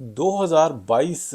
2022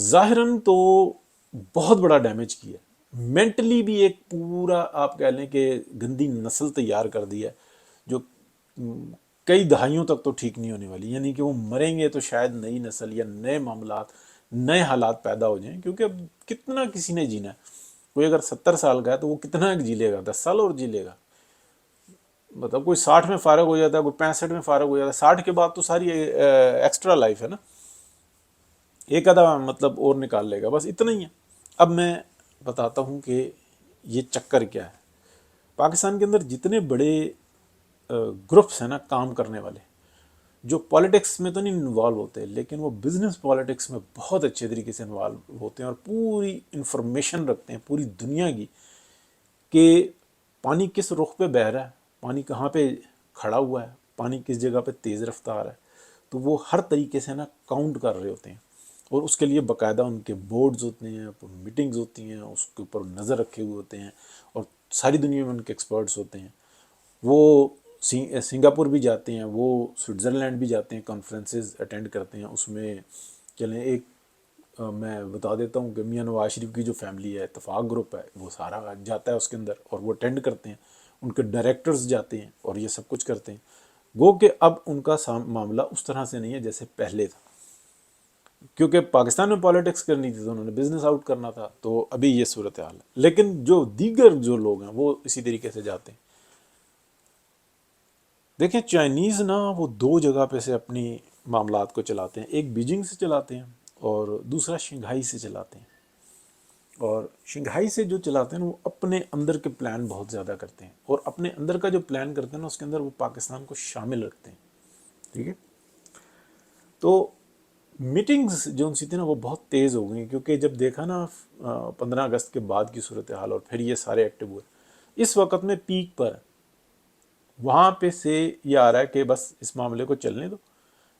ظاہراً تو بہت بڑا ڈیمیج کیا ہے، مینٹلی بھی ایک پورا آپ کہہ لیں کہ گندی نسل تیار کر دی ہے، جو کئی دہائیوں تک تو ٹھیک نہیں ہونے والی، یعنی کہ وہ مریں گے تو شاید نئی نسل یا نئے معاملات، نئے حالات پیدا ہو جائیں، کیونکہ اب کتنا کسی نے جینا ہے، کوئی اگر 70 سال کا ہے تو وہ کتنا جی لے گا، 10 سال اور جی لے گا، مطلب کوئی 60 میں فارغ ہو جاتا ہے، کوئی 65 میں فارغ ہو جاتا ہے، 60 کے بعد تو ساری ایکسٹرا لائف ہے نا، ایک آدھا مطلب اور نکال لے گا، بس اتنا ہی ہے۔ اب میں بتاتا ہوں کہ یہ چکر کیا ہے۔ پاکستان کے اندر جتنے بڑے گروپس ہیں نا کام کرنے والے، جو پالیٹکس میں تو نہیں انوالو ہوتے لیکن وہ بزنس پالیٹکس میں بہت اچھے طریقے سے انوالو ہوتے ہیں اور پوری انفارمیشن رکھتے ہیں پوری دنیا کی، کہ پانی کس رخ پہ بہہ رہا ہے، پانی کہاں پہ کھڑا ہوا ہے، پانی کس جگہ پہ تیز رفتار ہے، تو وہ ہر طریقے سے نا کاؤنٹ کر رہے ہوتے ہیں، اور اس کے لیے باقاعدہ ان کے بورڈز ہوتے ہیں، میٹنگز ہوتی ہیں، اس کے اوپر نظر رکھے ہوئے ہوتے ہیں، اور ساری دنیا میں ان کے ایکسپرٹس ہوتے ہیں۔ وہ سنگاپور بھی جاتے ہیں، وہ سوئٹزرلینڈ بھی جاتے ہیں، کانفرنسز اٹینڈ کرتے ہیں، اس میں چلیں ایک میں بتا دیتا ہوں کہ میاں نواز شریف کی جو فیملی ہے، اتفاق گروپ ہے، وہ سارا جاتا ہے اس کے اندر اور وہ اٹینڈ کرتے ہیں، ان کے ڈائریکٹرز جاتے ہیں اور یہ سب کچھ کرتے ہیں۔ گو کہ اب ان کا معاملہ اس طرح سے نہیں ہے جیسے پہلے تھا، کیونکہ پاکستان میں پالیٹکس کرنی تھی تو انہوں نے بزنس آؤٹ کرنا تھا، تو ابھی یہ صورتحال ہے۔ لیکن جو دیگر جو لوگ ہیں وہ اسی طریقے سے جاتے ہیں۔ دیکھیں چائنیز نا وہ دو جگہ پہ سے اپنی معاملات کو چلاتے ہیں، ایک بیجنگ سے چلاتے ہیں اور دوسرا شنگھائی سے چلاتے ہیں، اور شنگھائی سے جو چلاتے ہیں نا وہ اپنے اندر کے پلان بہت زیادہ کرتے ہیں، اور اپنے اندر کا جو پلان کرتے ہیں نا اس کے اندر وہ پاکستان کو شامل رکھتے ہیں، ٹھیک ہے۔ تو میٹنگز جو ان سی تھی نا وہ بہت تیز ہو گئی، کیونکہ جب دیکھا نا 15 اگست کے بعد کی صورتحال اور پھر یہ سارے ایکٹیو ہوئے، اس وقت میں پیک پر وہاں پہ سے یہ آ رہا ہے کہ بس اس معاملے کو چلنے دو،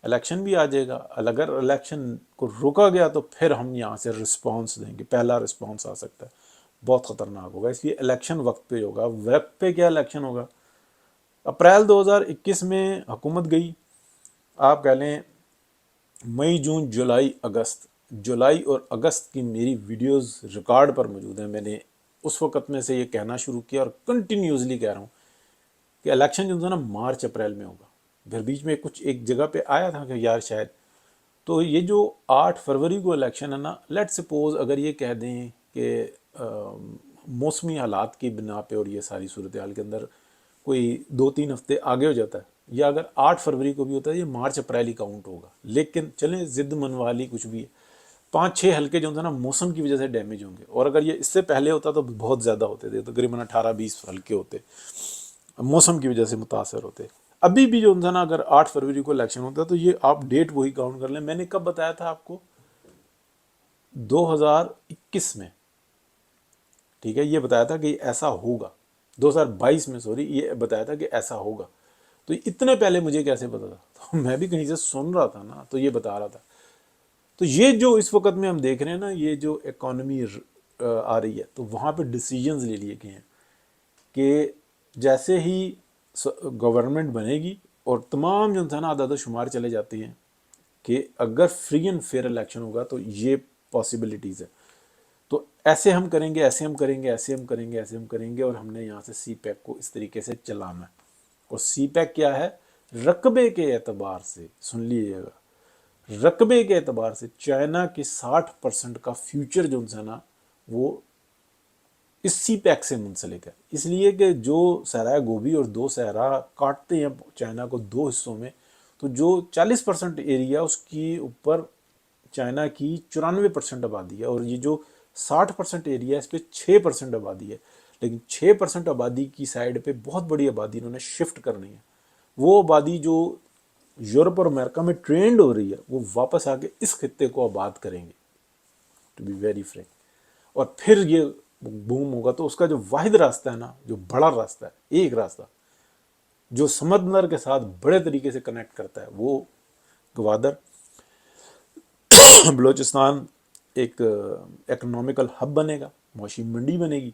الیکشن بھی آ جائے گا، اگر الیکشن کو روکا گیا تو پھر ہم یہاں سے رسپانس دیں گے، پہلا رسپانس آ سکتا ہے، بہت خطرناک ہوگا، اس لیے الیکشن وقت پہ ہوگا۔ وقت پہ کیا الیکشن ہوگا؟ اپریل 2021 میں حکومت گئی، آپ کہہ لیں مئی جون جولائی اگست، جولائی اور اگست کی میری ویڈیوز ریکارڈ پر موجود ہیں، میں نے اس وقت میں سے یہ کہنا شروع کیا اور کنٹینیوسلی کہہ رہا ہوں کہ الیکشن جو تھا نا مارچ اپریل میں ہوگا، پھر بیچ میں کچھ ایک جگہ پہ آیا تھا کہ یار شاید، تو یہ جو 8 فروری کو الیکشن ہے نا، لیٹ سپوز اگر یہ کہہ دیں کہ موسمی حالات کی بنا پہ اور یہ ساری صورتحال کے اندر کوئی 2-3 ہفتے آگے ہو جاتا ہے، یا اگر 8 فروری کو بھی ہوتا ہے، یہ مارچ اپریل ہی کاؤنٹ ہوگا، لیکن چلیں ضد منوالی کچھ بھی ہے، 5-6 حلقے جو ہوتے ہیں نا موسم کی وجہ سے ڈیمیج ہوں گے، اور اگر یہ اس سے پہلے ہوتا تو بہت زیادہ ہوتے تھے، تقریباً 18-20 حلقے ہوتے، موسم کی وجہ سے متاثر ہوتے۔ ابھی بھی جو ہوتا نا اگر 8 فروری کو الیکشن ہوتا ہے تو یہ آپ ڈیٹ وہی کاؤنٹ کر لیں، میں نے کب بتایا تھا آپ کو؟ 2021 میں، ٹھیک ہے، یہ بتایا تھا کہ ایسا ہوگا، 2022 میں سوری، یہ بتایا تھا کہ ایسا ہوگا، تو اتنے پہلے مجھے کیسے پتا تھا؟ تو میں بھی کہیں سے سن رہا تھا نا، تو یہ بتا رہا تھا۔ تو یہ جو اس وقت میں ہم دیکھ رہے ہیں نا، یہ جو اکانومی آ رہی ہے، تو وہاں پہ ڈیسیجنز لے لیے گئے ہیں کہ جیسے ہی گورنمنٹ بنے گی اور تمام جو تھا نا عدد و شمار چلے جاتے ہیں کہ اگر فری اینڈ فیئر الیکشن ہوگا تو یہ پاسبلٹیز ہے، تو ایسے ہم کریں گے، ایسے ہم کریں گے، ایسے ہم کریں گے، ایسے ہم کریں گے، اور ہم نے یہاں سے سی پیک کو اس طریقے سے چلانا ہے۔ اور سی پیک کیا ہے؟ رقبے کے اعتبار سے سن لیجیے گا، رقبے کے اعتبار سے چائنا کے 60% کا فیوچر جو ہے نا وہ اس سی پیک سے منسلک ہے، اس لیے کہ جو صحرائے گوبھی اور 2 صحرا کاٹتے ہیں چائنا کو 2 حصوں میں، تو جو 40% ایریا اس کی اوپر چائنا کی 94% آبادی ہے، اور یہ جو 60% ایریا ہے اس پہ 6% آبادی ہے، لیکن 6% آبادی کی سائڈ پہ بہت بڑی آبادی انہوں نے شفٹ کرنی ہے، وہ آبادی جو یورپ اور امریکہ میں ٹرینڈ ہو رہی ہے وہ واپس آ کے اس خطے کو آباد کریں گے، ٹو بی ویری فرینک، اور پھر یہ بوم ہوگا۔ تو اس کا جو واحد راستہ ہے نا، جو بڑا راستہ ہے، ایک راستہ جو سمندر کے ساتھ بڑے طریقے سے کنیکٹ کرتا ہے، وہ گوادر بلوچستان ایک اکنامیکل ہب بنے گا، معاشی منڈی بنے گی،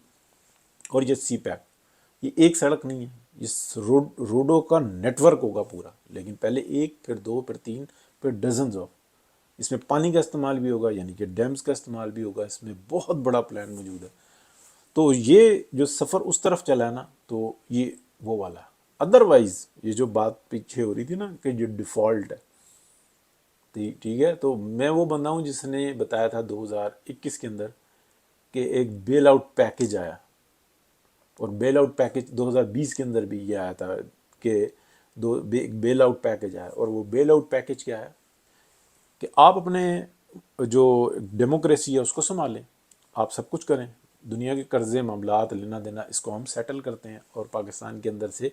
اور یہ سی پیک، یہ ایک سڑک نہیں ہے، اس روڈوں کا نیٹ ورک ہوگا پورا، لیکن پہلے 1، پھر 2، پھر 3، پھر ڈزنز آف، اس میں پانی کا استعمال بھی ہوگا، یعنی کہ ڈیمز کا استعمال بھی ہوگا، اس میں بہت بڑا پلان موجود ہے. تو یہ جو سفر اس طرف چلا ہے نا، تو یہ وہ والا ہے. ادروائز یہ جو بات پیچھے ہو رہی تھی نا کہ جو ڈیفالٹ ہے، ٹھیک ہے، تو میں وہ بندہ ہوں جس نے بتایا تھا 2021 کے اندر کہ ایک بیل آؤٹ پیکج آیا، اور بیل آؤٹ پیکج 2020 کے اندر بھی یہ آیا تھا کہ ایک بیل آؤٹ پیکج آیا. اور وہ بیل آؤٹ پیکج کیا ہے کہ آپ اپنے جو ڈیموکریسی ہے اس کو سنبھالیں، آپ سب کچھ کریں، دنیا کے قرضے معاملات لینا دینا اس کو ہم سیٹل کرتے ہیں، اور پاکستان کے اندر سے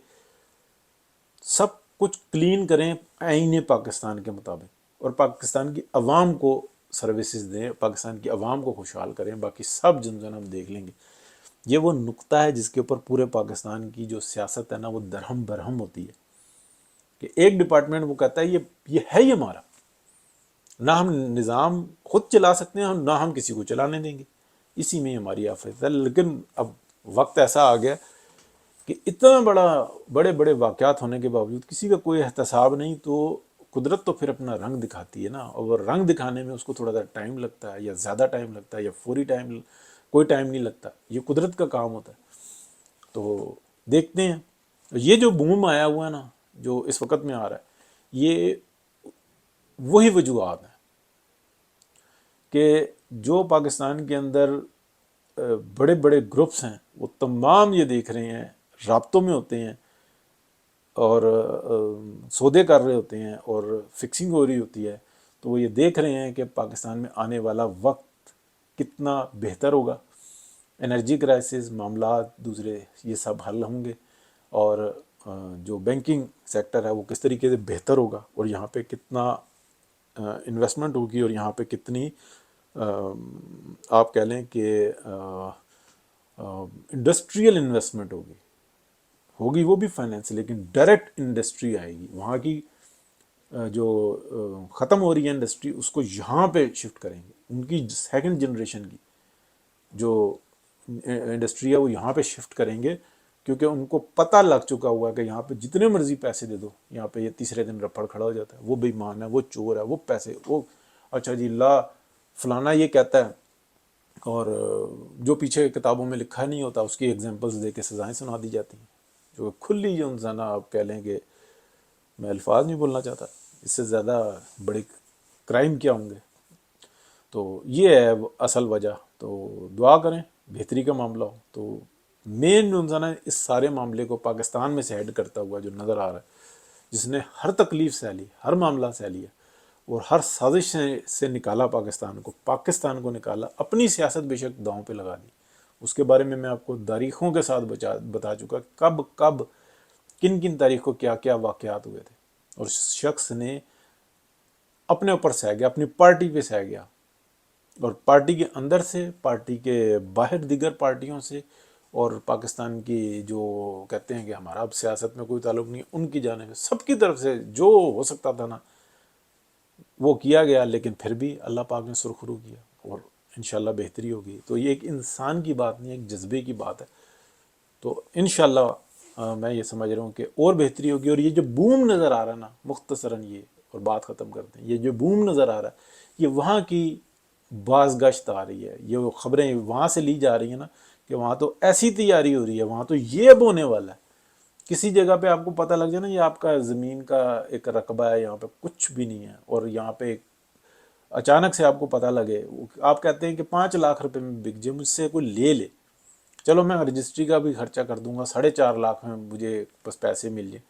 سب کچھ کلین کریں آئین پاکستان کے مطابق، اور پاکستان کی عوام کو سروسز دیں، پاکستان کی عوام کو خوشحال کریں، باقی سب جن ہم دیکھ لیں گے. یہ وہ نقطہ ہے جس کے اوپر پورے پاکستان کی جو سیاست ہے نا وہ درہم برہم ہوتی ہے، کہ ایک ڈپارٹمنٹ وہ کہتا ہے یہ ہے ہی ہمارا، نہ ہم نظام خود چلا سکتے ہیں نہ ہم کسی کو چلانے دیں گے، اسی میں ہماری آفت ہے. لیکن اب وقت ایسا آ گیا کہ اتنا بڑے بڑے واقعات ہونے کے باوجود کسی کا کوئی احتساب نہیں، تو قدرت تو پھر اپنا رنگ دکھاتی ہے نا، اور رنگ دکھانے میں اس کو تھوڑا سا ٹائم لگتا ہے، یا زیادہ ٹائم لگتا ہے، یا فوری ٹائم، کوئی ٹائم نہیں لگتا، یہ قدرت کا کام ہوتا ہے. تو دیکھتے ہیں. یہ جو بوم آیا ہوا ہے نا، جو اس وقت میں آ رہا ہے، یہ وہی وجوہات ہیں کہ جو پاکستان کے اندر بڑے بڑے گروپس ہیں وہ تمام یہ دیکھ رہے ہیں، رابطوں میں ہوتے ہیں، اور سودے کر رہے ہوتے ہیں، اور فکسنگ ہو رہی ہوتی ہے، تو وہ یہ دیکھ رہے ہیں کہ پاکستان میں آنے والا وقت کتنا بہتر ہوگا، انرجی کرائسس، معاملات دوسرے یہ سب حل ہوں گے، اور جو بینکنگ سیکٹر ہے وہ کس طریقے سے بہتر ہوگا، اور یہاں پہ کتنا انویسٹمنٹ ہوگی، اور یہاں پہ کتنی آپ کہہ لیں کہ انڈسٹریل انویسٹمنٹ ہوگی وہ بھی فائنینس، لیکن ڈائریکٹ انڈسٹری آئے گی وہاں کی. جو ختم ہو رہی ہے انڈسٹری اس کو یہاں پہ شفٹ کریں گے، ان کی سیکنڈ جنریشن کی جو انڈسٹری ہے وہ یہاں پہ شفٹ کریں گے، کیونکہ ان کو پتہ لگ چکا ہوا ہے کہ یہاں پہ جتنے مرضی پیسے دے دو، یہاں پہ یہ تیسرے دن رپڑ کھڑا ہو جاتا ہے، وہ بے ایمان ہے، وہ چور ہے، وہ پیسے، وہ اچھا جی لا فلانا یہ کہتا ہے، اور جو پیچھے کتابوں میں لکھا نہیں ہوتا اس کی ایگزامپلز دے کے سزائیں سنا دی جاتی ہیں، جو کھلی جو انسان آپ کہہ لیں کہ میں الفاظ نہیں بولنا چاہتا، اس سے زیادہ بڑے کرائم کیا ہوں گے. تو یہ ہے اصل وجہ. تو دعا کریں بہتری کا معاملہ ہو. تو مین جو انسان ہے اس سارے معاملے کو پاکستان میں سے ہیڈ کرتا ہوا جو نظر آ رہا ہے، جس نے ہر تکلیف سہ لی، ہر معاملہ سہ لیا، اور ہر سازش سے نکالا پاکستان کو نکالا، اپنی سیاست بے شک داؤں پہ لگا دی. اس کے بارے میں آپ کو تاریخوں کے ساتھ بتا چکا کب کب کن کن تاریخ کو کیا کیا واقعات ہوئے تھے، اور شخص نے اپنے اوپر سہ گیا، اپنی پارٹی پہ سہ گیا، اور پارٹی کے اندر سے، پارٹی کے باہر دیگر پارٹیوں سے، اور پاکستان کی جو کہتے ہیں کہ ہمارا اب سیاست میں کوئی تعلق نہیں، ان کی جانب سے سب کی طرف سے جو ہو سکتا تھا نا وہ کیا گیا. لیکن پھر بھی اللہ پاک نے سرخرو کیا، اور انشاءاللہ بہتری ہوگی. تو یہ ایک انسان کی بات نہیں، ایک جذبے کی بات ہے. تو انشاءاللہ میں یہ سمجھ رہا ہوں کہ اور بہتری ہوگی. اور یہ جو بوم نظر آ رہا ہے نا، مختصراً یہ اور بات ختم کرتے ہیں، یہ جو بوم نظر آ رہا ہے یہ وہاں کی باز گشت آ رہی ہے، یہ خبریں وہاں سے لی جا رہی ہیں نا کہ وہاں تو ایسی تیاری ہو رہی ہے، وہاں تو یہ اب ہونے والا ہے. کسی جگہ پہ آپ کو پتہ لگ جائے نا یہ آپ کا زمین کا ایک رقبہ ہے، یہاں پہ کچھ بھی نہیں ہے، اور یہاں پہ اچانک سے آپ کو پتہ لگے، آپ کہتے ہیں کہ 5 لاکھ روپے میں بک جائے، مجھ سے کوئی لے لے، چلو میں رجسٹری کا بھی خرچہ کر دوں گا، 4.5 لاکھ میں مجھے بس پیسے مل جائیں.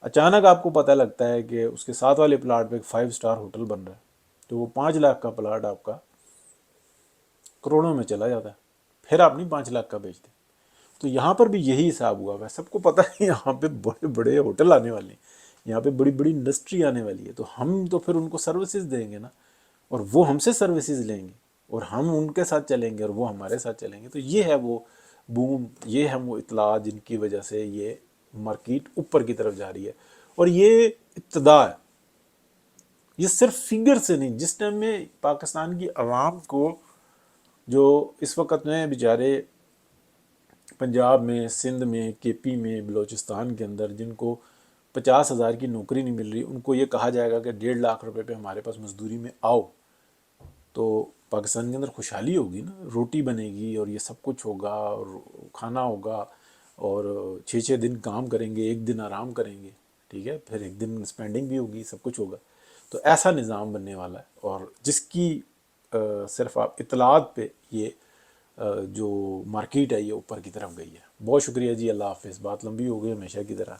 اچانک آپ کو پتہ لگتا ہے کہ اس کے ساتھ والے پلاٹ پہ ایک 5 اسٹار ہوٹل بن رہا ہے، تو وہ 5 لاکھ کا پلاٹ آپ کا کروڑوں میں چلا جاتا ہے، پھر آپ نہیں 5 لاکھ کا بیچتے. تو یہاں پر بھی یہی حساب ہوا ہے. سب کو پتہ ہے یہاں پہ بڑے بڑے ہوٹل آنے والے ہیں، یہاں پہ بڑی بڑی انڈسٹری آنے والی ہے، تو ہم تو پھر ان کو سروسز دیں گے نا، اور وہ ہم سے سروسز لیں گے، اور ہم ان کے ساتھ چلیں گے، اور وہ ہمارے ساتھ چلیں گے. تو یہ ہے وہ بوم، یہ ہے وہ اطلاعات جن کی وجہ سے یہ مارکیٹ اوپر کی طرف جا رہی ہے. اور یہ ابتدا ہے، یہ صرف فگر سے نہیں. جس ٹائم میں پاکستان کی عوام کو جو اس وقت میں بیچارے پنجاب میں، سندھ میں، کے پی میں، بلوچستان کے اندر جن کو 50,000 کی نوکری نہیں مل رہی، ان کو یہ کہا جائے گا کہ 1.5 لاکھ روپے پہ ہمارے پاس مزدوری میں آؤ، تو پاکستان کے اندر خوشحالی ہوگی نا، روٹی بنے گی اور یہ سب کچھ ہوگا اور کھانا ہوگا، اور 6 6 دن کام کریں گے، 1 دن آرام کریں گے، ٹھیک ہے، پھر 1 دن اسپینڈنگ بھی ہوگی، سب کچھ ہوگا۔ تو ایسا نظام بننے والا ہے، اور جس کی صرف آپ اطلاعات پہ یہ جو مارکیٹ ہے یہ اوپر کی طرف گئی ہے۔ بہت شکریہ جی، اللہ حافظ، بات لمبی ہو گئی ہمیشہ کی طرح۔